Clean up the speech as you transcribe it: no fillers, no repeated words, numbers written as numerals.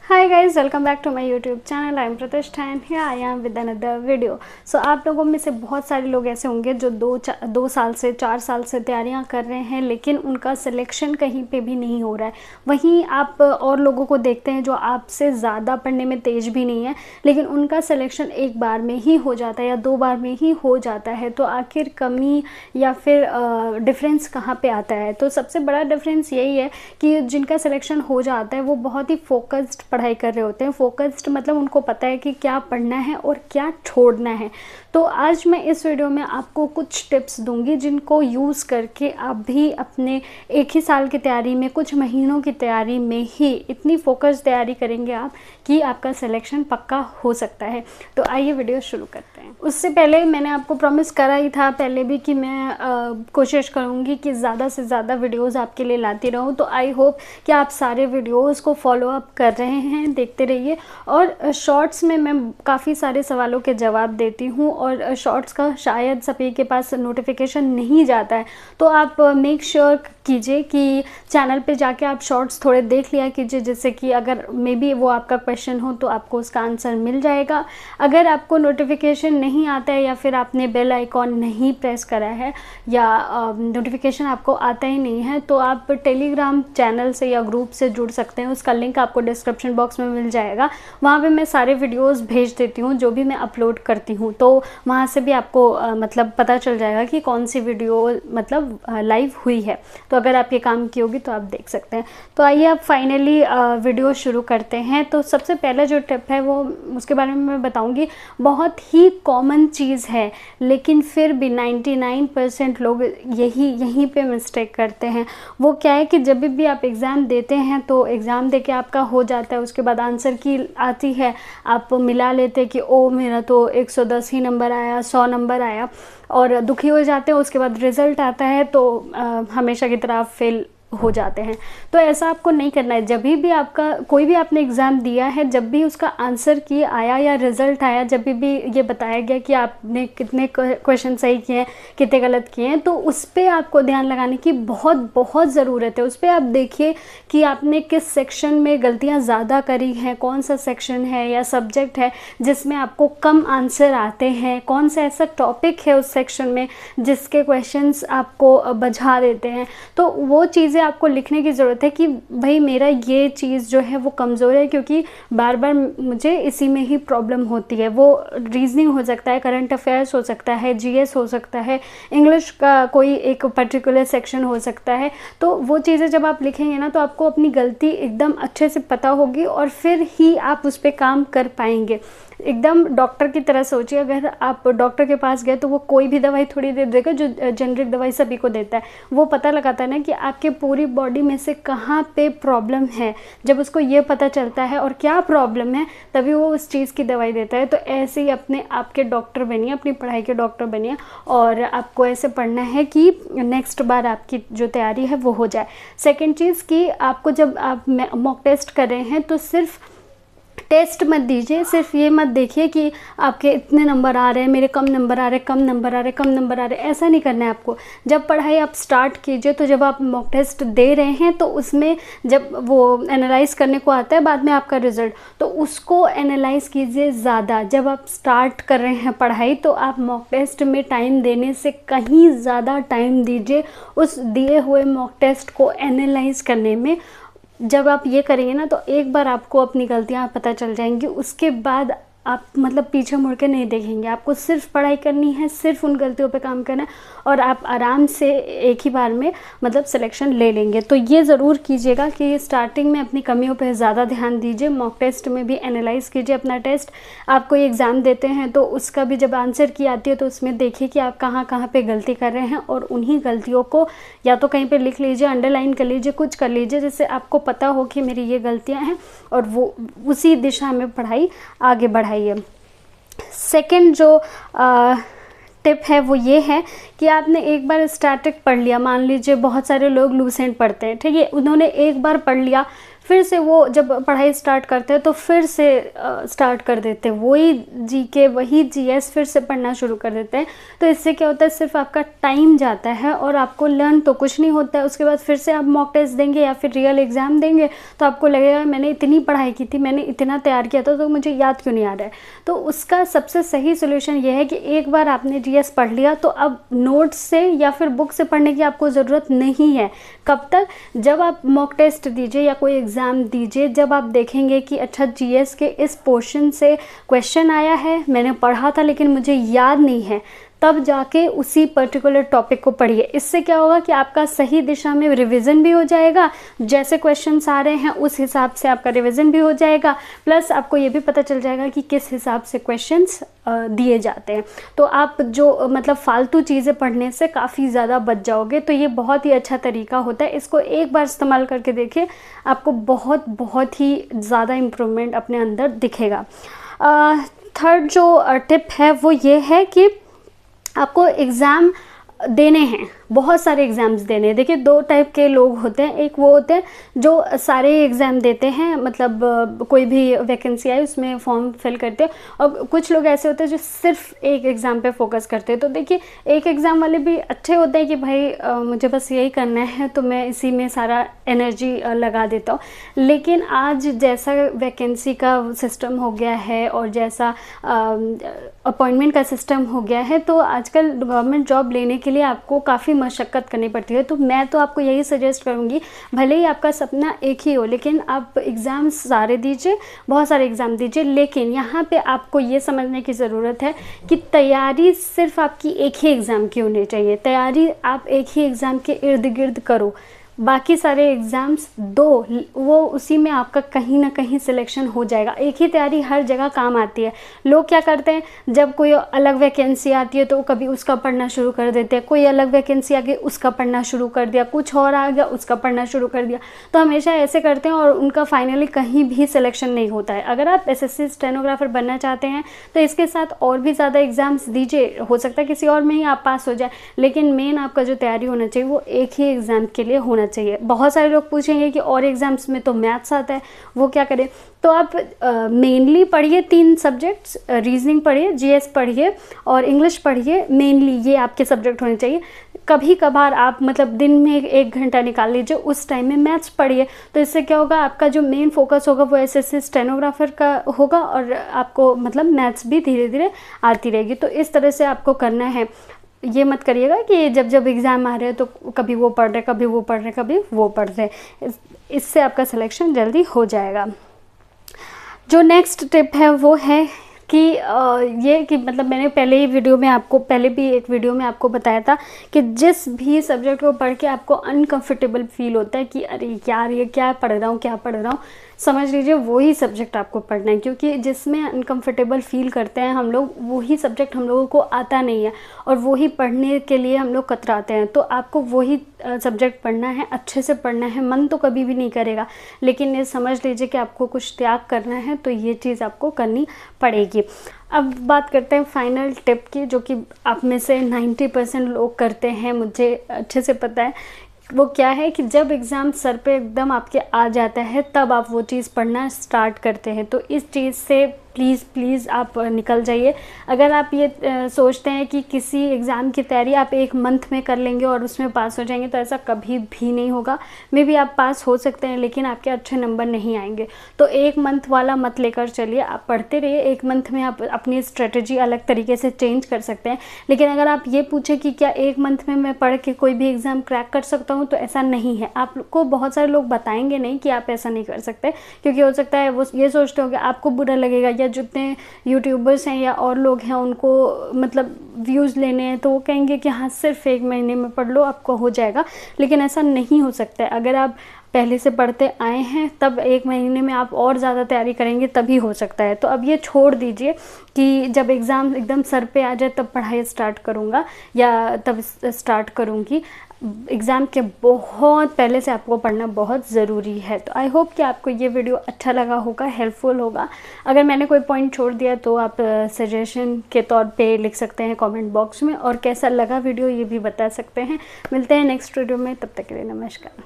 Hi guys, welcome back to my YouTube channel. I am Pratishtha and here I am with another video. So आप लोगों में से बहुत सारे लोग ऐसे होंगे जो दो साल से 4 साल से तैयारियां कर रहे हैं, लेकिन उनका सिलेक्शन कहीं पे भी नहीं हो रहा है। वहीं आप और लोगों को देखते हैं जो आपसे ज़्यादा पढ़ने में तेज भी नहीं है, लेकिन उनका सिलेक्शन एक बार में ही हो जाता है या 2 बार में ही हो जाता है। तो आखिर कमी या फिर डिफरेंस कहाँ पे आता है? तो सबसे बड़ा डिफरेंस यही है कि जिनका सिलेक्शन हो जाता है वो बहुत ही फोकस्ड पढ़ाई कर रहे होते हैं। फोकस्ड मतलब उनको पता है कि क्या पढ़ना है और क्या छोड़ना है। तो आज मैं इस वीडियो में आपको कुछ टिप्स दूंगी जिनको यूज़ करके आप भी अपने एक ही साल की तैयारी में, कुछ महीनों की तैयारी में ही इतनी फोकस्ड तैयारी करेंगे आप कि आपका सिलेक्शन पक्का हो सकता है। तो आइए वीडियो शुरू करते हैं। उससे पहले मैंने आपको प्रॉमिस करा ही था पहले भी कि मैं कोशिश करूँगी कि ज़्यादा से ज़्यादा वीडियोज़ आपके लिए लाती रहूँ। तो आई होप कि आप सारे वीडियोज़ को फॉलो अप कर रहे हैं, देखते रहिए। और शॉर्ट्स में मैं काफ़ी सारे सवालों के जवाब देती हूँ और शॉर्ट्स का शायद सभी के पास नोटिफिकेशन नहीं जाता है। तो आप मेक श्योर कीजिए कि चैनल पे जाके आप शॉर्ट्स थोड़े देख लिया कीजिए, जिससे कि अगर मे बी वो आपका क्वेश्चन हो तो आपको उसका आंसर मिल जाएगा। अगर आपको नोटिफिकेशन नहीं आता है या फिर आपने बेल आइकॉन नहीं प्रेस करा है या नोटिफिकेशन आपको आता ही नहीं है, तो आप टेलीग्राम चैनल से या ग्रुप से जुड़ सकते हैं। उसका लिंक आपको डिस्क्रिप्शन बॉक्स में मिल जाएगा। वहाँ पे मैं सारे वीडियोस भेज देती हूँ जो भी मैं अपलोड करती हूँ। तो वहाँ से भी आपको मतलब पता चल जाएगा कि कौन सी वीडियो मतलब लाइव हुई है। तो अगर आप ये काम की होगी तो आप देख सकते हैं। तो आइए अब फाइनली वीडियो शुरू करते हैं। तो सबसे पहला जो टिप है वो उसके बारे में मैं बताऊंगी। बहुत ही कॉमन चीज़ है, लेकिन फिर भी 99% लोग यहीं पे मिस्टेक करते हैं। वो क्या है कि जब भी आप एग्ज़ाम देते हैं तो एग्ज़ाम दे के आपका हो जाता है, उसके बाद आंसर की आती है, आप मिला लेते हैं कि ओ मेरा तो 110 ही नंबर आया, 100 नंबर आया, और दुखी हो जाते हैं। उसके बाद रिज़ल्ट आता है तो हमेशा की तरह फेल हो जाते हैं। तो ऐसा आपको नहीं करना है। जब भी आपका कोई भी आपने एग्ज़ाम दिया है, जब भी उसका आंसर की आया या रिज़ल्ट आया, जब भी ये बताया गया कि आपने कितने क्वेश्चन सही किए हैं, कितने गलत किए हैं, तो उस पर आपको ध्यान लगाने की बहुत ज़रूरत है। उस पर आप देखिए कि आपने किस सेक्शन में गलतियाँ ज़्यादा करी हैं, कौन सा सेक्शन है या सब्जेक्ट है जिसमें आपको कम आंसर आते हैं, कौन सा ऐसा टॉपिक है उस सेक्शन में जिसके क्वेश्चंस आपको बझा देते हैं। तो वो चीज़ें आपको लिखने की ज़रूरत है कि भाई मेरा ये चीज़ जो है वो कमज़ोर है, क्योंकि बार बार मुझे इसी में ही प्रॉब्लम होती है। वो रीजनिंग हो सकता है, करंट अफेयर्स हो सकता है, जीएस हो सकता है, इंग्लिश का कोई एक पर्टिकुलर सेक्शन हो सकता है। तो वो चीज़ें जब आप लिखेंगे ना तो आपको अपनी गलती एकदम अच्छे से पता होगी और फिर ही आप उस पर काम कर पाएंगे। एकदम डॉक्टर की तरह सोचिए। अगर आप डॉक्टर के पास गए तो वो कोई भी दवाई थोड़ी दे देगा जो जेनरिक दवाई सभी को देता है। वो पता लगाता है ना कि आपके पूरी बॉडी में से कहाँ पे प्रॉब्लम है। जब उसको ये पता चलता है और क्या प्रॉब्लम है, तभी वो उस चीज़ की दवाई देता है। तो ऐसे ही अपने आपके डॉक्टर बनिए, अपनी पढ़ाई के डॉक्टर बनिए, और आपको ऐसे पढ़ना है कि नेक्स्ट बार आपकी जो तैयारी है वो हो जाए। सेकेंड चीज़ कि आपको जब आप मॉक टेस्ट कर रहे हैं तो सिर्फ टेस्ट मत दीजिए। सिर्फ ये मत देखिए कि आपके इतने नंबर आ रहे हैं, मेरे कम नंबर आ रहे हैं, कम नंबर आ रहे हैं, कम नंबर आ रहे हैं, ऐसा नहीं करना है आपको। जब पढ़ाई आप स्टार्ट कीजिए तो जब आप मॉक टेस्ट दे रहे हैं तो उसमें जब वो एनालाइज करने को आता है बाद में आपका रिज़ल्ट, तो उसको एनालाइज कीजिए ज़्यादा। जब आप स्टार्ट कर रहे हैं पढ़ाई तो आप मॉक टेस्ट में टाइम देने से कहीं ज़्यादा टाइम दीजिए उस दिए हुए मॉक टेस्ट को एनालाइज करने में। जब आप ये करेंगे ना तो एक बार आपको अपनी गलतियाँ पता चल जाएंगी, उसके बाद आप मतलब पीछे मुड़ के नहीं देखेंगे। आपको सिर्फ पढ़ाई करनी है, सिर्फ उन गलतियों पे काम करना है और आप आराम से एक ही बार में मतलब सिलेक्शन ले लेंगे। तो ये ज़रूर कीजिएगा कि स्टार्टिंग में अपनी कमियों पे ज़्यादा ध्यान दीजिए। मॉक टेस्ट में भी एनालाइज कीजिए अपना टेस्ट। आप कोई एग्ज़ाम देते हैं तो उसका भी जब आंसर की आती है तो उसमें देखिए कि आप कहाँ कहाँ पे गलती कर रहे हैं, और उन्हीं गलतियों को या तो कहीं पे लिख लीजिए, अंडरलाइन कर लीजिए, कुछ कर लीजिए जिससे आपको पता हो कि मेरी ये गलतियाँ हैं, और वो उसी दिशा में पढ़ाई आगे बढ़ाइए। सेकंड जो टिप है वो ये है कि आपने एक बार स्टैटिक पढ़ लिया। मान लीजिए बहुत सारे लोग लूसेंट पढ़ते हैं, ठीक है, उन्होंने एक बार पढ़ लिया, फिर से वो जब पढ़ाई स्टार्ट करते हैं तो फिर से स्टार्ट कर देते हैं, वही जीके वही जीएस फिर से पढ़ना शुरू कर देते हैं। तो इससे क्या होता है, सिर्फ आपका टाइम जाता है और आपको लर्न तो कुछ नहीं होता है। उसके बाद फिर से आप मॉक टेस्ट देंगे या फिर रियल एग्ज़ाम देंगे तो आपको लगेगा मैंने इतनी पढ़ाई की थी, मैंने इतना तैयार किया था, तो मुझे याद क्यों नहीं आ रहा है। तो उसका सबसे सही सोल्यूशन ये है कि एक बार आपने जीएस पढ़ लिया तो अब नोट्स से या फिर बुक से पढ़ने की आपको ज़रूरत नहीं है। कब तक, जब आप मॉक टेस्ट दीजिए या कोई एग्ज़ाम दीजिए, जब आप देखेंगे कि अच्छा जीएस के इस पोर्शन से क्वेश्चन आया है, मैंने पढ़ा था लेकिन मुझे याद नहीं है, तब जाके उसी पर्टिकुलर टॉपिक को पढ़िए। इससे क्या होगा कि आपका सही दिशा में रिवीजन भी हो जाएगा, जैसे क्वेश्चंस आ रहे हैं उस हिसाब से आपका रिवीजन भी हो जाएगा, प्लस आपको ये भी पता चल जाएगा कि किस हिसाब से क्वेश्चंस दिए जाते हैं। तो आप जो मतलब फालतू चीज़ें पढ़ने से काफ़ी ज़्यादा बच जाओगे। तो ये बहुत ही अच्छा तरीका होता है, इसको एक बार इस्तेमाल करके देखिए, आपको बहुत बहुत ही ज़्यादा इम्प्रूवमेंट अपने अंदर दिखेगा। थर्ड जो टिप है वो ये है कि आपको एग्ज़ाम देने हैं, बहुत सारे एग्ज़ाम्स देने हैं। देखिए, दो टाइप के लोग होते हैं, एक वो होते हैं जो सारे एग्ज़ाम देते हैं, मतलब कोई भी वैकेंसी आई उसमें फॉर्म फिल करते हैं, और कुछ लोग ऐसे होते हैं जो सिर्फ एक एग्ज़ाम पे फोकस करते हैं। तो देखिए, एक एग्ज़ाम वाले भी अच्छे होते हैं कि भाई मुझे बस यही करना है तो मैं इसी में सारा एनर्जी लगा देता हूँ। लेकिन आज जैसा वैकेंसी का सिस्टम हो गया है और जैसा अपॉइंटमेंट का सिस्टम हो गया है, तो आजकल गवर्नमेंट जॉब लेने के लिए आपको काफ़ी मशक्क़त करनी पड़ती है। तो मैं तो आपको यही सजेस्ट करूँगी, भले ही आपका सपना एक ही हो, लेकिन आप एग्ज़ाम सारे दीजिए, बहुत सारे एग्ज़ाम दीजिए। लेकिन यहाँ पे आपको ये समझने की ज़रूरत है कि तैयारी सिर्फ आपकी एक ही एग्ज़ाम की होनी चाहिए। तैयारी आप एक ही एग्ज़ाम के इर्द गिर्द करो, बाकी सारे एग्ज़ाम्स दो, वो उसी में आपका कहीं ना कहीं सिलेक्शन हो जाएगा। एक ही तैयारी हर जगह काम आती है। लोग क्या करते हैं, जब कोई अलग वैकेंसी आती है तो कभी उसका पढ़ना शुरू कर देते हैं, कोई अलग वैकेंसी आ गई उसका पढ़ना शुरू कर दिया, कुछ और आ गया उसका पढ़ना शुरू कर दिया। तो हमेशा ऐसे करते हैं और उनका फाइनली कहीं भी सिलेक्शन नहीं होता है। अगर आप एसएससी स्टेनोग्राफर बनना चाहते हैं तो इसके साथ और भी ज़्यादा एग्ज़ाम्स दीजिए, हो सकता है किसी और में ही आप पास हो जाए, लेकिन मेन आपका जो तैयारी होना चाहिए वो एक ही एग्ज़ाम के लिए होना चाहिए। बहुत सारे लोग पूछेंगे कि और एग्जाम्स में तो मैथ्स आता है, वो क्या करें। तो आप मेनली पढ़िए 3 सब्जेक्ट्स, रीजनिंग पढ़िए, जीएस पढ़िए और इंग्लिश पढ़िए। मेनली ये आपके सब्जेक्ट होने चाहिए। कभी कभार आप मतलब दिन में 1 घंटा निकाल लीजिए, उस टाइम में मैथ्स पढ़िए। तो इससे क्या होगा, आपका जो मेन फोकस होगा वो एसएससी स्टेनोग्राफर का होगा और आपको मतलब मैथ्स भी धीरे धीरे आती रहेगी। तो इस तरह से आपको करना है। ये मत करिएगा कि जब जब एग्ज़ाम आ रहे हैं तो कभी वो पढ़ रहे, कभी वो पढ़ रहे, कभी वो पढ़ रहे। इससे आपका सिलेक्शन जल्दी हो जाएगा। जो नेक्स्ट टिप है वो है कि ये कि मतलब मैंने पहले ही वीडियो में आपको पहले भी एक वीडियो में आपको बताया था कि जिस भी सब्जेक्ट को पढ़ के आपको अनकंफर्टेबल फील होता है कि अरे यार ये क्या पढ़ रहा हूँ, क्या पढ़ रहा हूँ, समझ लीजिए वही सब्जेक्ट आपको पढ़ना है। क्योंकि जिसमें अनकंफर्टेबल फील करते हैं हम लोग, वही सब्जेक्ट हम लोगों को आता नहीं है और वही पढ़ने के लिए हम लोग कतराते हैं। तो आपको वही सब्जेक्ट पढ़ना है, अच्छे से पढ़ना है। मन तो कभी भी नहीं करेगा, लेकिन ये समझ लीजिए कि आपको कुछ त्याग करना है, तो ये चीज़ आपको करनी पड़ेगी। अब बात करते हैं फाइनल टिप की, जो कि आप में से 90% लोग करते हैं, मुझे अच्छे से पता है। वो क्या है कि जब एग्ज़ाम सर पे एकदम आपके आ जाता है तब आप वो चीज़ पढ़ना स्टार्ट करते हैं। तो इस चीज़ से प्लीज़ आप निकल जाइए। अगर आप ये सोचते हैं कि किसी एग्ज़ाम की तैयारी आप 1 मंथ में कर लेंगे और उसमें पास हो जाएंगे, तो ऐसा कभी भी नहीं होगा। मे बी आप पास हो सकते हैं लेकिन आपके अच्छे नंबर नहीं आएंगे। तो 1 मंथ वाला मत लेकर चलिए, आप पढ़ते रहिए। 1 मंथ में आप अपनी स्ट्रेटजी अलग तरीके से चेंज कर सकते हैं। लेकिन अगर आप ये पूछें कि क्या 1 मंथ में मैं पढ़ के कोई भी एग्ज़ाम क्रैक कर सकता हूँ, तो ऐसा नहीं है। आपको बहुत सारे लोग बताएंगे नहीं कि आप ऐसा नहीं कर सकते, क्योंकि हो सकता है वो ये सोचते हो कि आपको बुरा लगेगा, या जितने यूट्यूबर्स हैं या और लोग हैं उनको मतलब व्यूज़ लेने हैं, तो वो कहेंगे कि हाँ सिर्फ 1 महीने में पढ़ लो आपको हो जाएगा। लेकिन ऐसा नहीं हो सकता है। अगर आप पहले से पढ़ते आए हैं तब 1 महीने में आप और ज़्यादा तैयारी करेंगे तभी हो सकता है। तो अब ये छोड़ दीजिए कि जब एग्ज़ाम एकदम सर पे आ जाए तब पढ़ाई स्टार्ट करूँगा या तब स्टार्ट करूँगी। एग्ज़ाम के बहुत पहले से आपको पढ़ना बहुत ज़रूरी है। तो आई होप कि आपको ये वीडियो अच्छा लगा होगा, हेल्पफुल होगा। अगर मैंने कोई पॉइंट छोड़ दिया तो आप सजेशन के तौर पे लिख सकते हैं कमेंट बॉक्स में, और कैसा लगा वीडियो ये भी बता सकते हैं। मिलते हैं नेक्स्ट वीडियो में, तब तक के लिए नमस्कार।